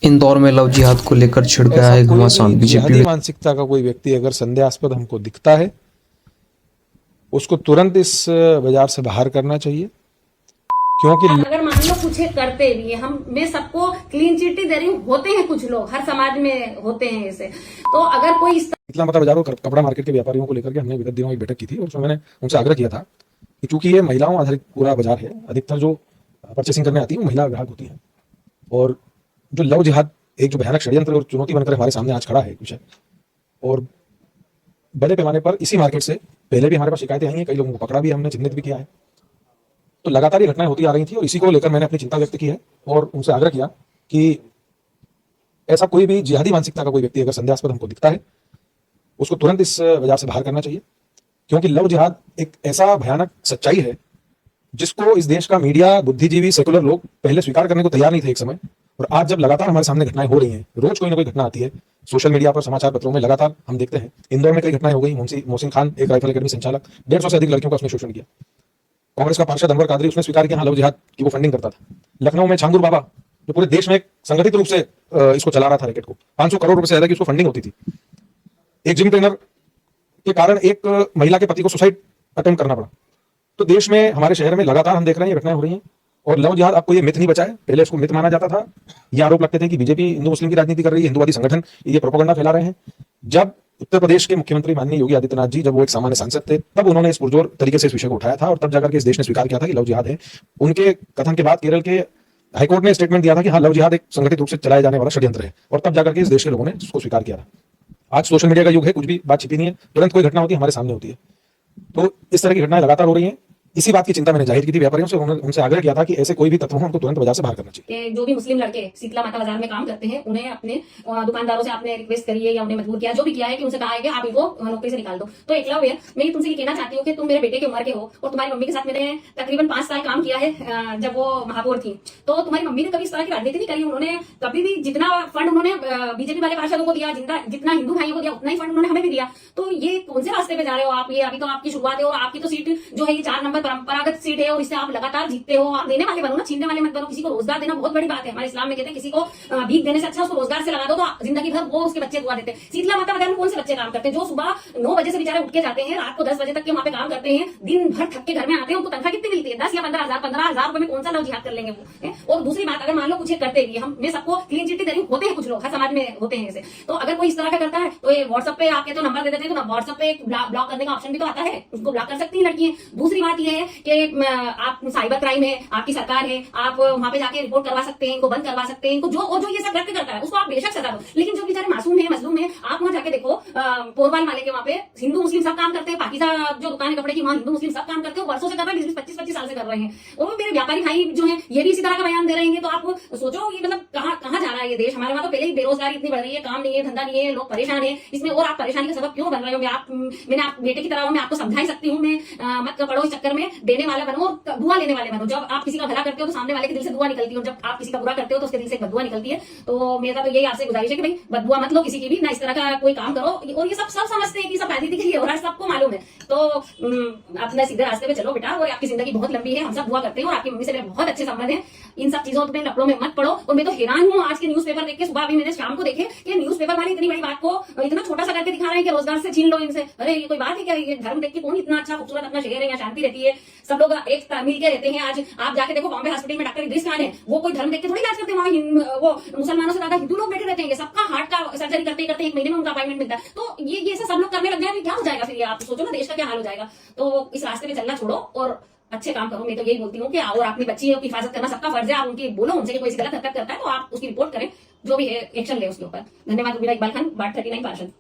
इंदौर में लव जिहाद को लेकर छिड़ गया है घमासान। बीजेपी जिहादी मानसिकता का कोई व्यक्ति अगर संदेहास्पद हमको दिखता है, उसको तुरंत इस बाजार से बाहर करना चाहिए, क्योंकि अगर मान लो कुछ करते भी हम, मैं सबको क्लीन चिट दे रही हूँ, होते हैं कुछ लोग हर समाज में होते हैं ऐसे, तो अगर कोई इतना मतलब बाजारों कपड़ा मार्केट के व्यापारियों को लेकर के हमने विगत दिनों एक बैठक की थी और उसमें मैंने उनसे आग्रह किया था कि चूंकि ये महिलाओं आधारित पूरा बाजार है, अधिकतर जो परचेसिंग करने आती है वो महिला ग्राहक होती है, और जो लव जिहाद एक जो भयानक षड्यंत्र और चुनौती बनकर हमारे सामने आज खड़ा है विषय, और बड़े पैमाने पर इसी मार्केट से पहले भी हमारे पास शिकायतें आई हैं, कई लोगों को पकड़ा भी है, हमने चिन्हित भी किया है, तो लगातार ये घटनाएं होती आ रही थी और इसी को लेकर मैंने अपनी चिंता व्यक्त की है और उनसे आग्रह किया कि ऐसा कोई भी जिहादी मानसिकता का कोई व्यक्ति अगर संदेहास्पद हमको दिखता है, उसको तुरंत इस बाजार से बाहर करना चाहिए, क्योंकि लव जिहाद एक ऐसा भयानक सच्चाई है जिसको इस देश का मीडिया, बुद्धिजीवी, सेकुलर लोग पहले स्वीकार करने को तैयार नहीं थे एक समय, और आज जब लगातार हमारे सामने घटनाएं हो रही हैं, रोज कोई ना कोई घटना आती है सोशल मीडिया पर, समाचार पत्रों में लगातार हम देखते हैं। इंदौर में कई घटनाएं हो गई, मोहसिन खान एक राइफल अकेडमी संचालक, 150 से अधिक लड़कियों का उसने शोषण किया। कांग्रेस का पार्षद अनवर कादरी, उसने स्वीकार किया हाँ लव जिहाद की वो फंडिंग करता था। लखनऊ में छांगुर बाबा, जो पूरे देश में एक संगठित रूप से इसको चला रहा था रैकेट को, 500 करोड़ रुपए से ज्यादा की उसको फंडिंग होती थी। एक जिम ट्रेनर के कारण एक महिला के पति को सुसाइड अटेम्प्ट करना पड़ा। तो देश में, हमारे शहर में लगातार हम देख रहे हैं ये घटनाएं हो रही हैं, और लव जिहाद आपको ये मिथ नहीं बचा है, पहले इसको मिथ माना जाता था, ये आरोप लगते थे कि बीजेपी हिंदू मुस्लिम की राजनीति कर रही है, हिंदुवादी संगठन ये प्रोपेगेंडा फैला रहे हैं। जब उत्तर प्रदेश के मुख्यमंत्री माननीय योगी आदित्यनाथ जी, जब वो एक सामान्य सांसद थे, तब उन्होंने इस पुरजोर तरीके से इस विषय को उठाया था और तब जाकर के इस देश ने स्वीकार किया था कि लव जिहाद है। उनके कथन के बाद केरल के हाईकोर्ट ने स्टेटमेंट दिया था कि हाँ लव जिहाद एक संगठित रूप से चलाया जाने वाला षड्यंत्र है, और तब जाकर के इस देश के लोगों ने उसको स्वीकार किया था। आज सोशल मीडिया का युग है, कुछ भी बात छिपी नहीं है, तुरंत कोई घटना होती है हमारे सामने होती है। तो इस तरह की घटनाएं लगातार हो रही हैं। इसी बात की चिंता मैंने जाहिर की थी व्यापारियों से, उनसे आग्रह किया था कि ऐसे कोई भी तत्व हो उनको तुरंत बाजार से बाहर करना चाहिए। जो भी मुस्लिम लड़के शीतला माता बाजार में काम करते हैं, उन्हें अपने दुकानदारों से आपने रिक्वेस्ट करी है या उन्हें मजबूर किया, जो भी किया है कि उनसे कहा है कि आप इनको नौकरी से निकाल दो। तो एकलव्य, मैं तुमसे ये कहना चाहती हूँ कि तुम मेरे बेटे की उम्र के हो और तुम्हारी मम्मी के साथ मैंने तकरीबन 5 साल काम किया है जब वो महापौर थी। तो तुम्हारी मम्मी ने कभी इस तरह की राजनीति नहीं करी, उन्होंने कभी भी जितना फंड उन्होंने बीजेपी वाले पार्षदों को दिया, जितना हिंदू भाइयों को दिया, उतना ही फंड उन्होंने हमें भी दिया। तो ये कौन से रास्ते पे जा रहे हो आप? ये अभी तो आपकी शुरुआत है और आपकी तो सीट जो है ये 4 नंबर परंपरागत सीट है और इससे आप लगातार जीतते हो। आप देने वाले बनो ना, छीनने वाले मत बनो। किसी को रोजगार देना बहुत बड़ी बात है, हमारे इस्लाम में कहते हैं किसी को भीख देने से अच्छा उसको रोजगार से लगा दो, तो जिंदगी भर वो उसके बच्चे दुआ देते हैं। शीतला माता बाजार में कौन से बच्चे काम करते हैं जो सुबह 9 बजे से बेचारे उठ के जाते हैं, रात को 10 बजे तक के वहां पे काम करते हैं, दिन भर थक के घर में आते हैं, उनको तनख्वाह कितनी मिलती है? 10 या 15,000 रुपए में कौन सा लव जिहाद कर लेंगे वो? और दूसरी बात, अगर मान लो कुछ करते भी हम, मैं सबको क्लीन चिट दे रही हूँ, होते हैं कुछ लोग हर समाज में होते हैं ऐसे, तो अगर कोई इस तरह का करता है तो ये व्हाट्सएप पे आपके तो नंबर दे देते हैं, तो व्हाट्सएप पे ब्लॉक करने का ऑप्शन भी तो आता है, उसको ब्लॉक कर सकती है लड़कियां। दूसरी बात यह है कि आप साइबर क्राइम है, आपकी सरकार है, आप वहां पे जाके रिपोर्ट करवा सकते हैं, इनको बंद करवा सकते हैं, इनको जो ये सब कृत्य करता है उसको आप बेशक सजा दो, लेकिन जो बेचारे मासूम है, मजलूम है, आप वहां जाके देखो पोरवाल वाले के वहां पे हिंदू मुस्लिम सब काम करते हैं, पाकिजा जो दुकान है कपड़े की वहां हिंदू मुस्लिम सब काम करते हैं, वर्षों से कर रहे हैं, 25 साल से कर रहे हैं, और मेरे व्यापारी भाई जो है ये भी इसी तरह का बयान दे रहे हैं। तो आप सोचो ये मतलब कहाँ जा रहा है ये देश? हमारे वहां तो पहले ही बेरोजगारी इतनी बढ़ रही है, काम नहीं है, धंधा नहीं है, लोग परेशान है इसमें, और आप परेशानी का सबब क्यों बन रहे हो? मैंने आप बेटे की तरह मैं आपको समझा ही सकती हूँ, मैं मत पड़ो इस चक्कर में, देने वाला बनो और दुआ लेने वाले बनो। जब आप किसी का भला करते हो तो सामने वाले के दिल से दुआ निकलती है, और जब आप किसी का बुरा करते हो तो उसके दिल से बददुआ निकलती है। तो मेरा तो यही आपसे गुजारिश है कि भाई बददुआ मत लो किसी की भी, ना इस तरह का कोई काम करो। और ये सब समझते हैं कि सब राजनीति के लिए हो रहा है, सबको मालूम है। तो अपने सीधे रास्ते पे चलो बेटा, और आपकी जिंदगी बहुत लंबी है, हम सब दुआ करते हैं, और आपकी मम्मी से मेरे बहुत अच्छे संबंध है। इन सब चीजों में लफड़ों में मत पड़ो। और मैं तो हैरान हूँ आज के न्यूज़पेपर देख के, सुबह अभी मैंने शाम को देखे कि न्यूज़पेपर वाले इतनी बड़ी बात को इतना छोटा सा करके दिखा रहे हैं कि रोजगार से छीन लो इनसे। अरे ये कोई बात है क्या? ये धर्म देख के कौन इतना अच्छा खूबसूरत अपना शहर है, यहाँ शांति रहती है, सब लोग एक मिल के रहते हैं। आज आप जाके देखो बॉम्बे हॉस्पिटल में डॉक्टर इद्रिस खान है, वो कोई धर्म देख के थोड़ी इलाज करते हैं, वहाँ वो मुसलमानों से ज्यादा हिंदू लोग बैठे रहते हैं, सबका हार्ट का सर्जरी करते करते 1 महीने में उनका अपॉइंटमेंट मिलता है। तो ये सब लोग करने लग जाए क्या हो जाएगा? फिर आप सोचो ना देश का क्या हाल हो जाएगा। तो इस रास्ते पे चलना छोड़ो और अच्छे काम करो। मैं तो यही बोलती हूँ कि और अपनी बच्ची की हिफाजत करना सबका फर्ज है। आप उनकी बोलो उनसे कि कोई गलत हरकत करता है तो आप उसकी रिपोर्ट करें, जो भी है एक्शन ले उसके ऊपर। धन्यवाद। इकबाल खान, बाट 39 पार्षद।